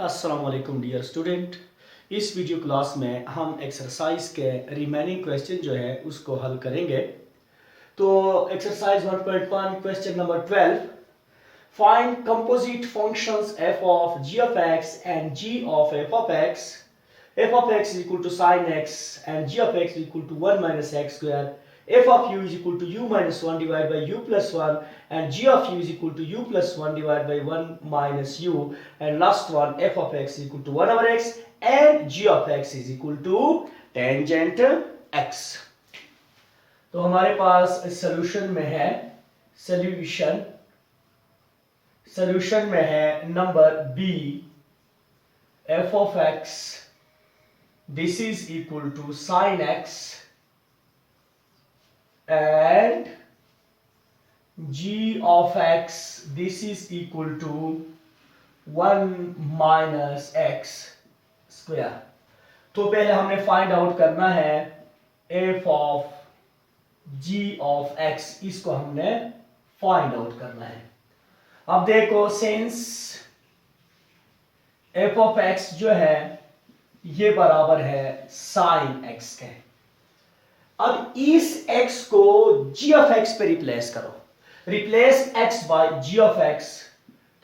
अस्सलाम वालेकुम dear student. इस वीडियो क्लास में हम एक्सरसाइज के रिमेनिंग क्वेश्चन जो है उसको हल करेंगे। तो exercise 1.1 question number 12, find composite functions f of g of x and g of f of x is equal to sin x and g of x is equal to 1 minus x square, f of u is equal to u minus 1 divided by u plus 1 and g of u is equal to u plus 1 divided by 1 minus u, and last one f of x is equal to 1 over x and g of x is equal to tangent x। तो हमारे पास solution में है solution में है number B, f of x this is equal to sin x and g of x this is equal to 1 minus x square। तो पहले हमने find out करना है f of g of x, इसको हमने फाइंड आउट करना है। अब देखो, सिंस f of x जो है ये बराबर है sin x के, अब इस x को g of x पे रिप्लेस करो, replace x by g of x,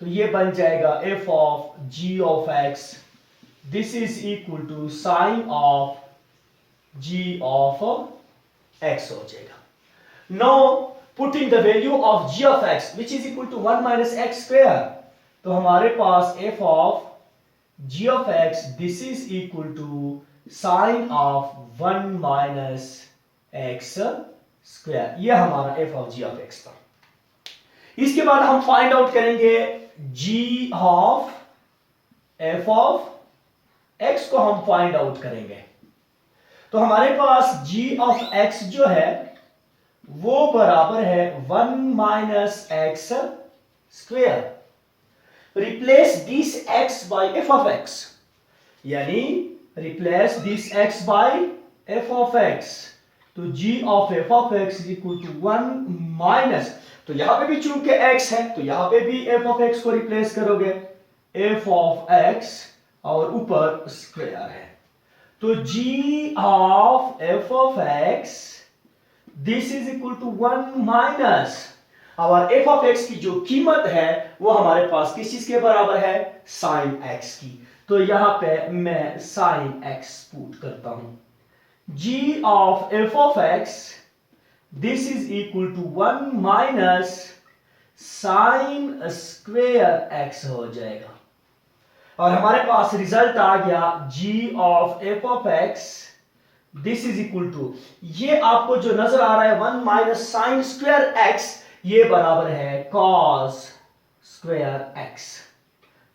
तो ये बन जाएगा f of g of x this is equal to sin of g of x हो जाएगा। Now putting the value of g of x which is equal to 1 minus x square, तो हमारे पास f of g of x this is equal to sin of 1 minus x square, ये हमारा f of g of x था। इसके बाद हम find out करेंगे g of f of x को हम फाइंड आउट करेंगे। तो हमारे पास g of x जो है वो बराबर है 1 minus x square, replace this x by f of x, यानी replace this x by f of x, तो g of f of x is equal to 1 minus, तो यहां पे भी चूंकि x है तो यहां पे भी f of x को रिप्लेस करोगे, f of x और ऊपर स्क्वायर है, तो g of f of x this is equal to 1 minus और f of x की जो कीमत है वो हमारे पास किस चीज के बराबर है, sin x की, तो यहां पे मैं sin x पुट करता हूं, g of f of x this is equal to 1 minus sin square x हो जाएगा, और हमारे पास रिजल्ट आ गया g of f of x this is equal to, ये आपको जो नजर आ रहा है 1 minus sin square x, ये बराबर है cos square x,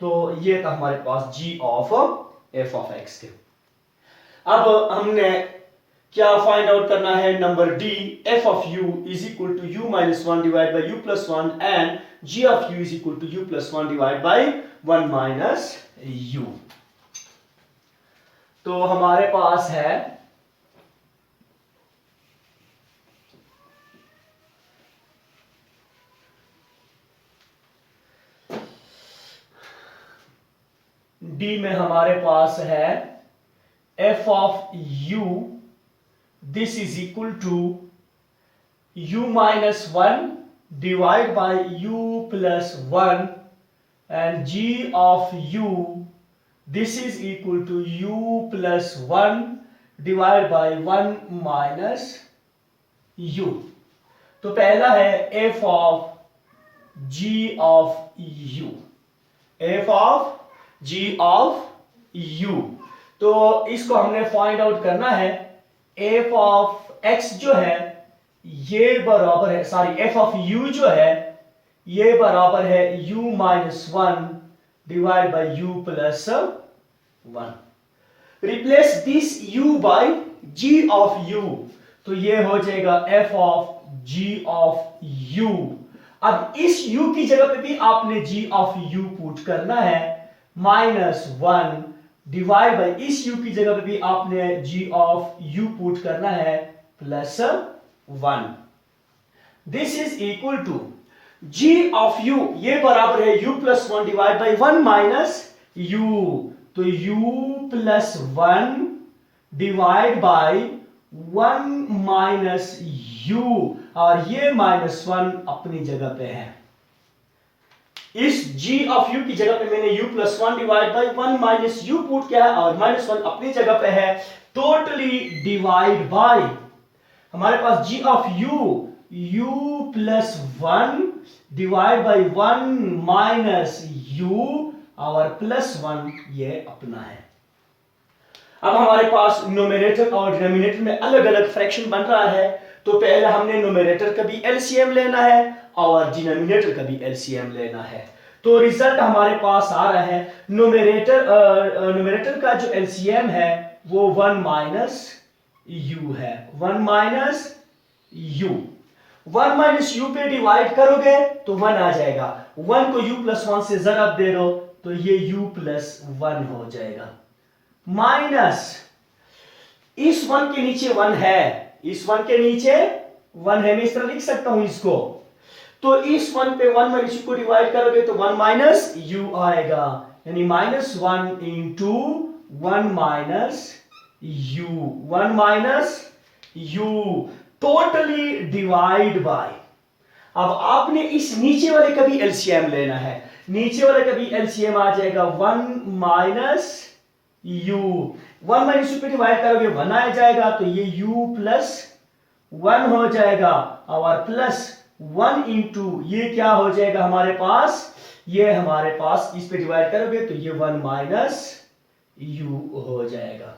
तो ये था हमारे पास g of f of x के। अब हमने क्या फाइंड आउट करना है, number D, f of u is equal to u minus 1 divided by u plus 1 and g of u is equal to u plus 1 divided by 1 minus u। तो हमारे पास है D में हमारे पास है f of u this is equal to u minus 1 divided by u plus 1 and g of u this is equal to u plus 1 divided by 1 minus u। तो पहला है f of g of u, f of g of u, तो इसको हमने find out करना है, f of x जो है ये बराबर है, सॉरी f of u जो है ये बराबर है u minus 1 divided by u plus 1, replace this u by g of u, तो ये हो जाएगा f of g of u। अब इस u की जगह पे भी आपने g of u पुट करना है, -1 डिवाइड बाय इस u की जगह पे भी आपने g of u पुट करना है +1, this is equal to g of u, ये बराबर है u plus 1 divide by 1 minus u, तो u plus 1 divide by 1 minus u, और ये -1 अपनी जगह पे है। इस g ऑफ u की जगह पे मैंने u plus 1 divide by 1 minus u put किया है, और -1 अपनी जगह पे है। टोटली डिवाइड बाय हमारे पास g of u plus 1 divide by 1 minus u और प्लस 1 ये अपना है। अब हमारे पास न्यूमरेटर और डिनोमिनेटर में अलग अलग फ्रैक्शन बन रहा है, तो पहले हमने न्यूमरेटर का भी एलसीएम लेना है और डिनोमिनेटर का भी एलसीएम लेना है। तो रिजल्ट हमारे पास आ रहा है, न्यूमरेटर का जो एलसीएम है वो 1 माइनस u है, 1 माइनस u। 1 माइनस u पे डिवाइड करोगे तो 1 आ जाएगा, 1 को u प्लस 1 से जरब दे दो तो ये u प्लस 1 हो जाएगा, माइनस इस 1 के नीचे 1 है, इस 1 के नीचे 1 है, मैं इस तरह लिख सकता हूं इसको। तो इस 1 पे 1 माइनस u को डिवाइड करोगे तो 1 माइनस u आएगा, यानी -1 into 1 minus u, 1 minus u totally divide by. अब आपने इस नीचे वाले का भी एलसीएम लेना है, नीचे वाले का भी एलसीएम आ जाएगा 1 माइनस u, 1 माइनस u पे डिवाइड करोगे 1 आ जाएगा, तो ये u प्लस 1 हो जाएगा, और प्लस 1 इंटू ये क्या हो जाएगा हमारे पास, ये हमारे पास इस पे डिवाइड करोगे तो ये 1 माइनस u हो जाएगा।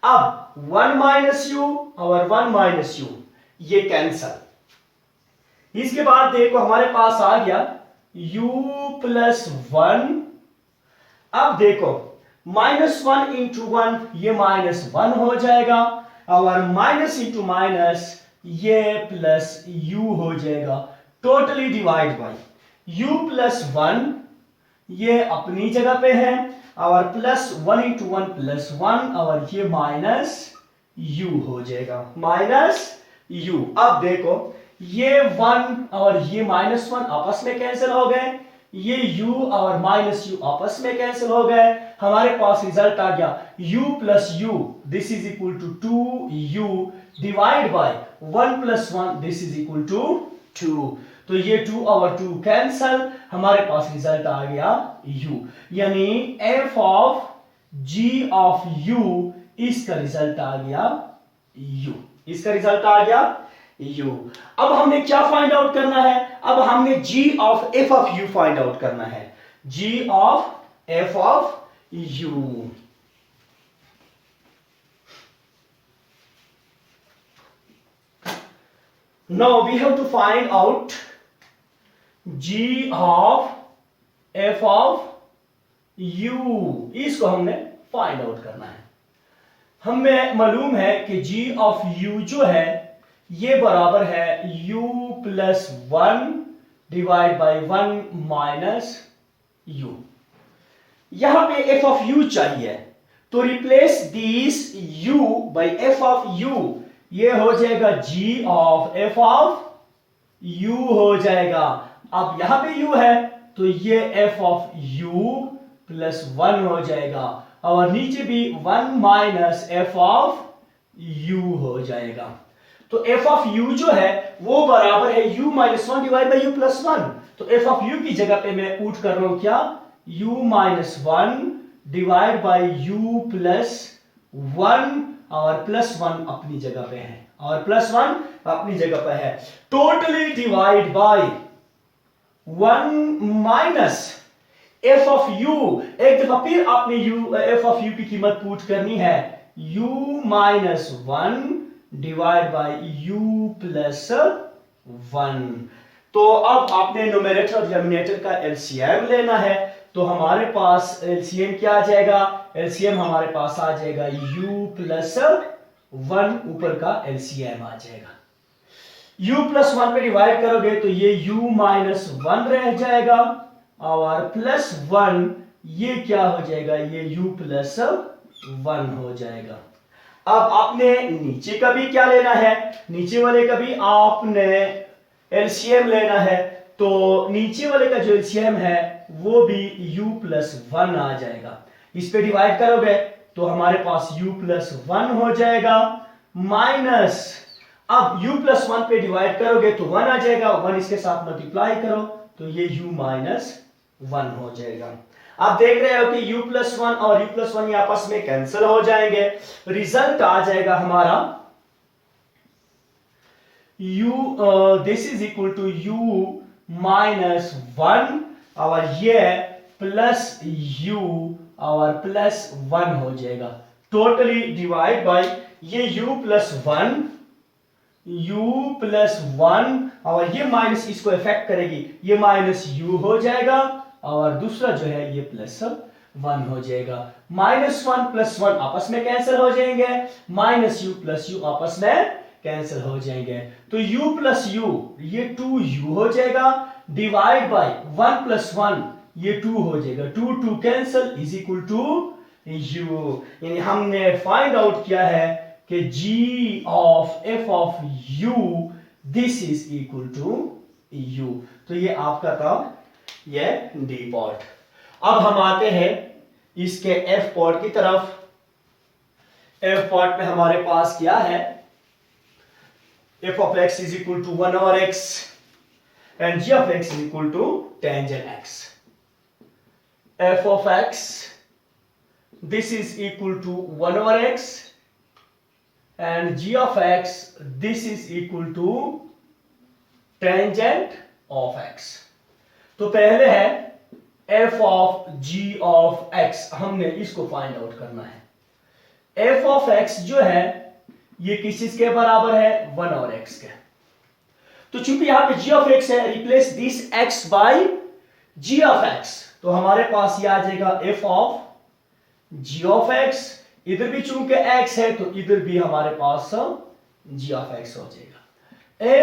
अब 1 माइनस u और 1 माइनस u ये कैंसल। इसके बाद देखो हमारे पास आ गया u प्लस 1। अब देखो -1 इंटू 1 ये -1 हो जाएगा, और माइनस इंटू माइनस ये प्लस u हो जाएगा, totally divide by u plus 1 ये अपनी जगह पे है, और प्लस 1 इंटू 1 प्लस 1, और ये माइनस u हो जाएगा, माइनस u। अब देखो ये 1 और ये -1 आपस में कैंसिल हो गए, ये u और माइनस u आपस में कैंसिल हो गए, हमारे पास रिजल्ट आ गया u plus u this is equal to 2u divide by 1 plus 1 this is equal to 2। तो ये 2 और 2 कैंसल, हमारे पास रिजल्ट आ गया u, यानी f of g of u, इसका रिजल्ट आ गया u, इसका रिजल्ट आ गया u। अब हमने क्या फाइंड आउट करना है, अब हमने g of f of u find out करना है, g of f of u। Now we have to find out g of f of u, इसको हमने फाइंड आउट करना है। हमें मालूम है कि g ऑफ u जो है ये बराबर है u plus 1 divide by 1 minus u। यहां पे f ऑफ u चाहिए, तो replace this u by f of u, ये हो जाएगा g of f of u हो जाएगा। अब यहां पे u है तो ये f ऑफ u प्लस 1 हो जाएगा, और नीचे भी 1 माइनस f ऑफ u हो जाएगा। तो f ऑफ u जो है वो बराबर है u minus 1 divide by u plus 1। तो f ऑफ u की जगह पे मैं पुट कर रहा हूं क्या, u minus 1 divide by u plus 1, और प्लस 1 अपनी जगह पे है, और प्लस 1 अपनी जगह पे है, totally divide by 1 minus f of u। एक दफा फिर आपने f ऑफ u की कीमत पुट करनी है, u minus 1 divide bye u plus 1। तो अब आपने न्यूमरेटर और डिनोमिनेटर का एलसीएम लेना है, तो हमारे पास एलसीएम क्या आ जाएगा, एलसीएम हमारे पास आ जाएगा u प्लस 1, ऊपर का एलसीएम आ जाएगा। u प्लस 1 पे डिवाइड करोगे तो ये u माइनस 1 रह जाएगा, और प्लस 1 ये क्या हो जाएगा, ये u प्लस 1 हो जाएगा। अब आपने नीचे का भी क्या लेना है, नीचे वाले का भी आपने एलसीएम लेना है, तो नीचे वाले का जो एलसीएम है वो भी u प्लस 1 आ जाएगा। इस पे डिवाइड करोगे तो हमारे पास u प्लस 1 हो जाएगा, माइनस अब u प्लस 1 पे डिवाइड करोगे तो 1 आ जाएगा, 1 इसके साथ मल्टीप्लाई करो तो ये u माइनस 1 हो जाएगा। आप देख रहे हो कि u प्लस 1 और u प्लस 1 आपस में कैंसिल हो जाएंगे, रिजल्ट आ जाएगा हमारा this is equal to u minus 1 और ये प्लस u और प्लस 1 हो जाएगा। टोटली डिवाइड बाय ये u प्लस 1 और ये माइनस इसको इफेक्ट करेगी, ये माइनस u हो जाएगा और दूसरा जो है ये प्लस 1 हो जाएगा। माइनस 1 प्लस 1 आपस में कैंसिल हो जाएंगे, माइनस u प्लस u आपस में कैंसिल हो जाएंगे, तो u प्लस u ये 2u हो जाएगा, डिवाइड बाय 1 प्लस 1 ये 2 हो जाएगा, 2 cancel is equal to u। यानी हमने फाइंड आउट किया है कि g of f of u this is equal to u। तो ये आपका था ये डी पार्ट। अब हम आते हैं इसके एफ पार्ट की तरफ। एफ पार्ट में हमारे पास क्या है, f of x is equal to 1 over x and g of x is equal to tangent x. F of x this is equal to 1 over x and g of x this is equal to tangent of x. तो पहले है f of g of x, हमने इसको find out करना है। f of x जो है ये किस चीज के बराबर है, 1 और x के। तो चूंकि यहां पे g of x है, replace this x by g of x, तो हमारे पास ये आ जाएगा f of g of x। इधर भी चूंकि x है तो इधर भी हमारे पास g of x हो जाएगा।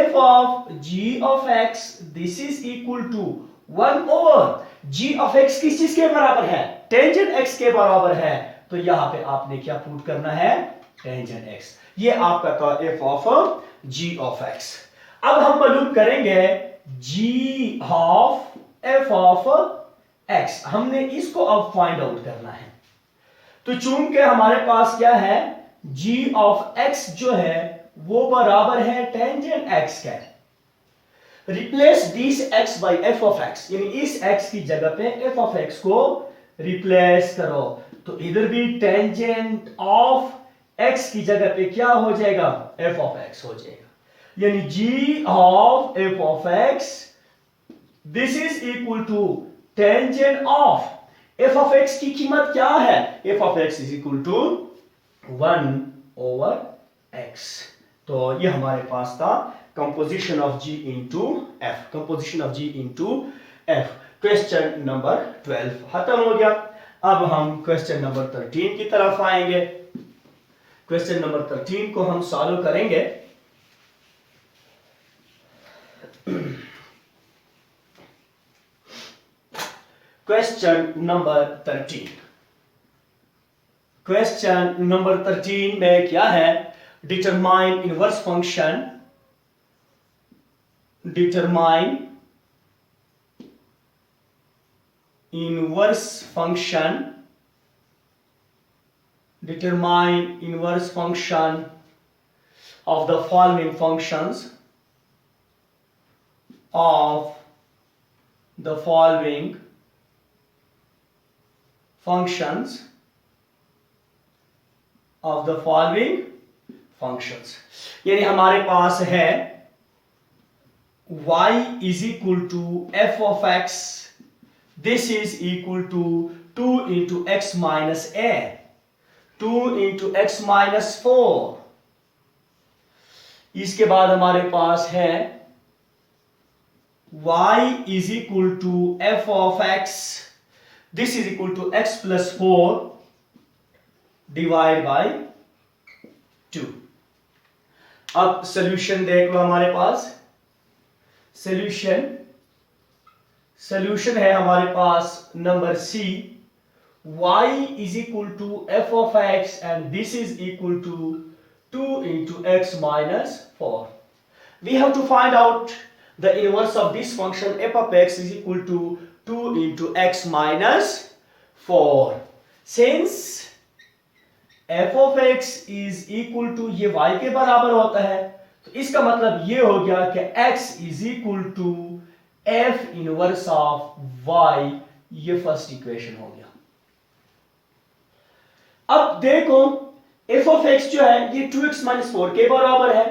f of g of x this is equal to 1 over g of x किस चीज के बराबर है, टेंजेंट x के बराबर है, तो यहां पे आपने क्या पुट करना है, टेंजेंट x। ये आपका था f of g of x। अब हम मालूम करेंगे g of f of x, हमने इसको अब फाइंड आउट करना है। तो चूंकि हमारे पास क्या है, g of x जो है वो बराबर है टेंजेंट x के, replace this x by f of x, यानी इस x की जगह पे f of x को रिप्लेस करो, तो इधर भी टेंजेंट ऑफ x की जगह पे क्या हो जाएगा, f of x हो जाएगा। यानी g of f of x this is equal to tangent of f of x की कीमत क्या है, f of x is equal to 1 over x। तो ये हमारे पास था composition of g into f, composition of g into f। Question number 12 खत्म हो गया। अब हम क्वेश्चन नंबर 13 की तरफ आएंगे। क्वेश्चन नंबर 13 को हम सॉल्व करेंगे। क्वेश्चन नंबर 13, क्वेश्चन नंबर 13 में क्या है, determine inverse function, determine inverse function, determine inverse function of the following functions, of the following functions, of the following functions। यानी हमारे पास है y is equal to f of x, this is equal to 2 into x minus a, 2 into x minus 4। इसके बाद हमारे पास है y is equal to f of x, this is equal to x plus 4 divided by 2। अब solution देख लो, हमारे पास solution है हमारे पास number C, y is equal to f of x and this is equal to 2 into x minus 4। We have to find out the inverse of this function f of x is equal to 2 into x minus 4. Since f of x is equal to ये y के बराबर होता है, तो इसका मतलब ये हो गया कि x is equal to f inverse of y. ये फर्स्ट इक्वेशन हो गया. अब देखो f of x जो है ये 2x minus 4 के बराबर है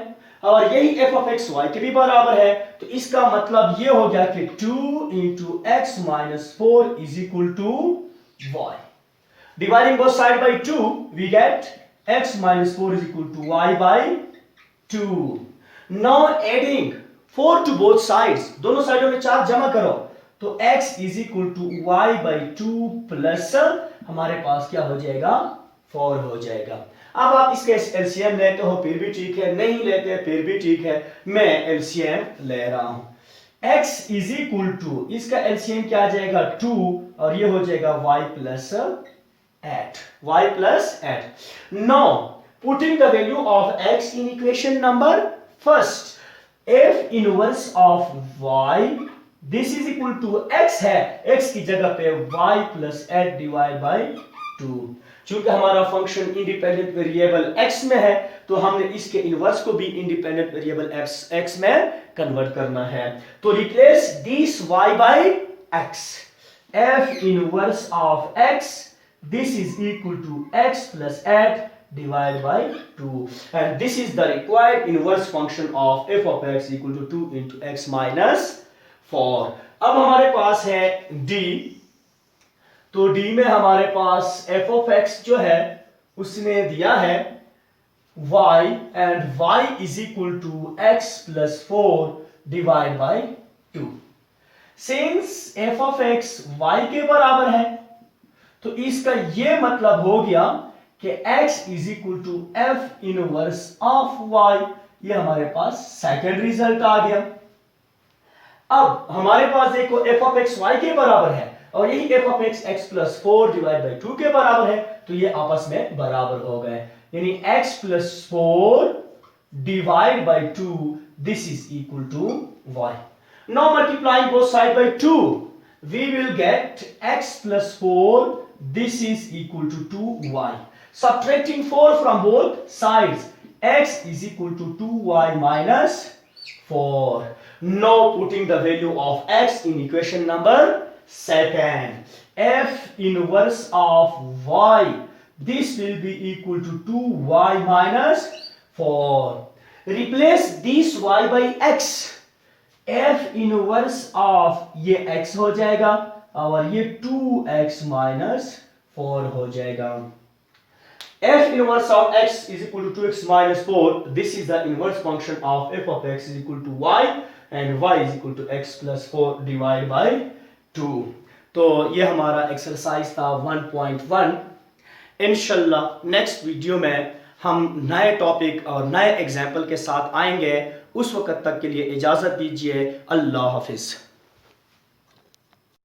और यही f of x y के भी बराबर है, तो इसका मतलब ये हो गया कि 2 into x minus 4 is equal to y. Dividing both sides by 2, we get x minus 4 is equal to y by 2. Now adding 4 to both sides, दोनों साइडों में 4 जमा करो, तो x is equal to y by 2 plus हमारे पास क्या हो जाएगा, 4 हो जाएगा. अब आप इसके एलसीएम लेते हो फिर भी ठीक है, नहीं लेते फिर भी ठीक है, मैं एलसीएम ले रहा हूं. x is equal to, इसका एलसीएम क्या आ जाएगा 2 और ये हो जाएगा y plus 8. y plus 8. Now putting the value of x in equation number first, f inverse of y, this is equal to x है, x की जगह पे y plus 8 divided by 2. चूंकि हमारा फंक्शन इंडिपेंडेंट वेरिएबल x में है, तो हमने इसके इनवर्स को भी इंडिपेंडेंट वेरिएबल x में कन्वर्ट करना है. तो replace this y by x. f inverse of x, this is equal to x plus 8 divided by 2, and this is the required inverse function of f of x equal to 2 into x minus 4. अब हमारे पास है d, तो d में हमारे पास f of x जो है उसने दिया है y, and y is equal to x plus 4 divided by 2. Since f of x y के बराबर है, तो इसका ये मतलब हो गया कि x is equal to f inverse of y. ये हमारे पास सेकंड रिजल्ट आ गया. अब हमारे पास देखो f of x y के बराबर है और यही f of x x plus 4 divided by 2 के बराबर है, तो ये आपस में बराबर हो गए, यानी x plus 4 divided by 2, this is equal to y. Now multiplying both sides by 2, we will get x plus 4, this is equal to 2y. Subtracting 4 from both sides, x is equal to 2y minus 4. Now putting the value of x in equation number second, f inverse of y, this will be equal to 2y minus 4. Replace this y by x. f inverse of ये x हो जाएगा और ये 2x minus 4 हो जाएगा. f inverse of x is equal to 2x minus 4. This is the inverse function of f of x is equal to y, and y is equal to x plus 4 divided by 2. तो ये हमारा exercise था 1.1. इंशाल्लाह next video में हम नए topic और नए एग्जाम्पल के साथ आएंगे. उस वक्त तक के लिए इजाज़त दीजिए. अल्लाह हाफिज़.